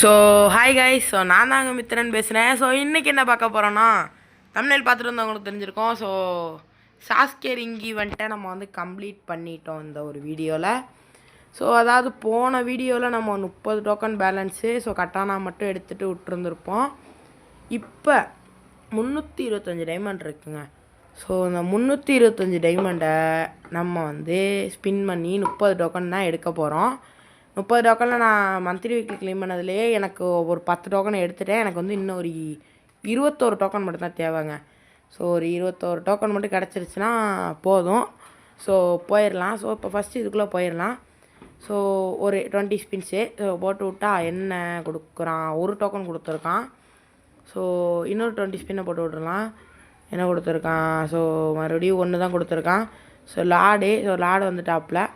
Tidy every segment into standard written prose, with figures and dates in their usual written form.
So hi guys. So நான் தாங்க மித்திரன் பேசுகிறேன். ஸோ இன்றைக்கி என்ன பார்க்க போகிறோன்னா, தமிழில் பார்த்துட்டு வந்தவங்களுக்கு தெரிஞ்சிருக்கோம். ஸோ சாஸ்கே ரிங் ஈவெண்ட்டை நம்ம வந்து கம்ப்ளீட் பண்ணிட்டோம் இந்த ஒரு வீடியோவில். ஸோ அதாவது போன வீடியோவில் நம்ம 30 டோக்கன் பேலன்ஸு கட்டானா மட்டும் எடுத்துகிட்டு விட்டுருந்துருப்போம். இப்போ 325 டைமண்ட் இருக்குங்க. ஸோ இந்த 325 டைமண்டை நம்ம வந்து ஸ்பின் பண்ணி 30 டோக்கன் தான் எடுக்க போகிறோம். 30 டோக்கனில் நான் மந்த்லி வீக்லி க்ளைம் பண்ணதுலேயே எனக்கு ஒரு 10 டோக்கனை எடுத்துகிட்டேன். எனக்கு வந்து இன்னும் ஒரு 21 டோக்கன் மட்டும் தான் தேவைங்க. ஸோ ஒரு 21 டோக்கன் மட்டும் கிடச்சிருச்சுன்னா போதும். ஸோ போயிடலாம். ஸோ இப்போ ஃபஸ்ட்டு இதுக்குள்ளே போயிடலாம். ஸோ ஒரு 20 ஸ்பின்ஸு போட்டு விட்டா என்ன கொடுக்குறான், ஒரு டோக்கன் கொடுத்துருக்கான். ஸோ இன்னொரு 20 ஸ்பின்னை போட்டு விட்றலாம். என்ன கொடுத்துருக்கான்? ஸோ மறுபடியும் ஒன்று தான் கொடுத்துருக்கான். ஸோ லாடு வந்துட்டாப்பில்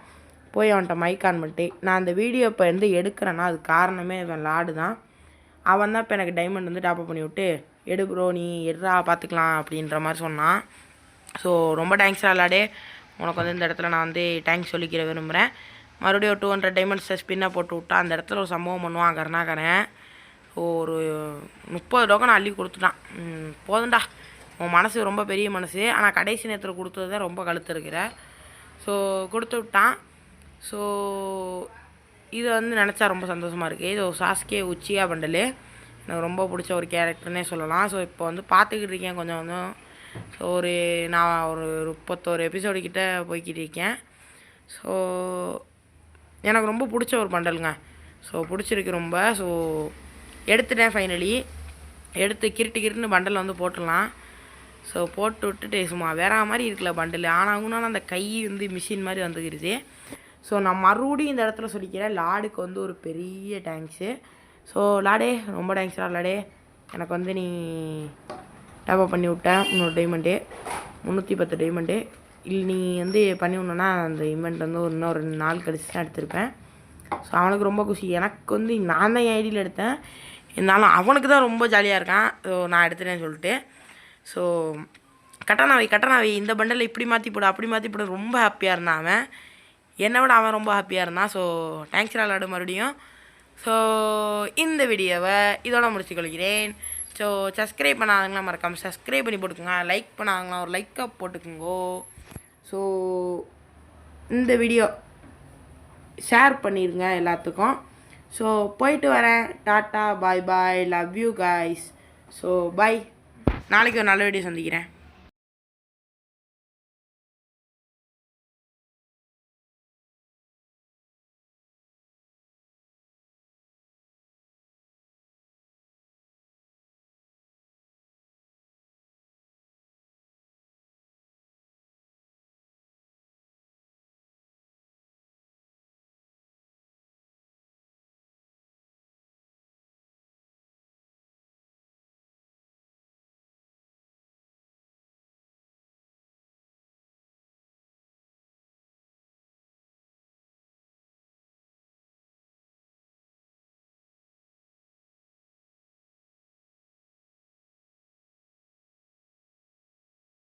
போய் அவன்கிட்ட மைக் ஆன் பண்ணிட்டு, நான் அந்த வீடியோ இப்போ வந்து எடுக்கிறேன்னா அது காரணமே இவன் லாடு தான். அவன் தான் இப்போ எனக்கு டைமண்ட் வந்து டாப்அப் பண்ணி விட்டு, எடு ப்ரோ நீ எடுறா பார்த்துக்கலாம் அப்படின்ற மாதிரி சொன்னான். ஸோ ரொம்ப தேங்க்ஸ்ரா லாடே, உனக்கு வந்து இந்த இடத்துல நான் வந்து தேங்க்ஸ் சொல்லிக்கிற விரும்புகிறேன். மறுபடியும் ஒரு 200 டைமண்ட்ஸை ஸ்பின்னை போட்டு விட்டா அந்த இடத்துல ஒரு சம்பவம் பண்ணுவான் கருணாகரன். ஸோ ஒரு 30 டோக்கன் அள்ளி கொடுத்துட்டான். போதும்டா, உன் மனசு ரொம்ப பெரிய மனசு. ஆனால் கடைசி நேரத்தில் கொடுத்தது தான் ரொம்ப கழுத்து இருக்கிற. ஸோ கொடுத்து விட்டான். ஸோ இதை வந்து நினச்சா ரொம்ப சந்தோஷமாக இருக்குது. இது சாஸ்கே உச்சியா பண்டலு எனக்கு ரொம்ப பிடிச்ச ஒரு கேரக்டர்னே சொல்லலாம். ஸோ இப்போ வந்து பார்த்துக்கிட்டு இருக்கேன் கொஞ்சம் கொஞ்சம். ஸோ நான் ஒரு 31 எபிசோடு கிட்டே போய்கிட்டு இருக்கேன். ஸோ எனக்கு ரொம்ப பிடிச்ச ஒரு பண்டலுங்க. ஸோ பிடிச்சிருக்கு ரொம்ப. ஸோ எடுத்துட்டேன் ஃபைனலி. எடுத்து கிருட்டுன்னு பண்டல் வந்து போட்டுடலாம். ஸோ போட்டு விட்டுட்டு சும்மா வேற மாதிரி இருக்குல்ல பண்டல். ஆனால் அந்த கை வந்து மிஷின் மாதிரி வந்துக்கிடுச்சு. ஸோ நான் மறுபடியும் இந்த இடத்துல சொல்லிக்கிறேன், லாடுக்கு வந்து ஒரு பெரிய தேங்க்ஸு. ஸோ லாடே ரொம்ப தேங்க்ஸ்ரா லாடே, எனக்கு வந்து நீ டாப்அப் பண்ணி விட்டேன். 300 டைமண்டு 310 டைமண்டு இல்லை நீ வந்து பண்ணி விடணுன்னா அந்த இவெண்ட் வந்து இன்னும் 2 நாள் கழிச்சு தான் எடுத்திருப்பேன். ஸோ அவனுக்கு ரொம்ப குஷி. எனக்கு வந்து நான் தான் என் ஐடியில் எடுத்தேன், இருந்தாலும் அவனுக்கு தான் ரொம்ப ஜாலியாக இருக்கான். ஸோ நான் எடுத்துட்டேன்னு சொல்லிட்டு. ஸோ கட்டணாவை இந்த பண்டலில் இப்படி மாற்றி போடு அப்படி மாற்றி போடு ரொம்ப ஹாப்பியாக இருந்தான் அவன். என்னை விட அவன் ரொம்ப ஹாப்பியாக இருந்தான். ஸோ தேங்க்ஸ்ரா லாடு மறுபடியும். ஸோ இந்த வீடியோவை இதோட முடிச்சு கொள்கிறேன். ஸோ சப்ஸ்கிரைப் பண்ணாதங்களா மறக்காமல் சப்ஸ்கிரைப் பண்ணி போட்டுக்கோங்க. லைக் பண்ணாதங்களா ஒரு லைக்காக போட்டுக்குங்கோ. ஸோ இந்த வீடியோ ஷேர் பண்ணிடுங்க எல்லாத்துக்கும். ஸோ போயிட்டு வரேன். Tata bye bye, love you guys. So bye, நாளைக்கு ஒரு நல்ல வீடியோ சந்திக்கிறேன்.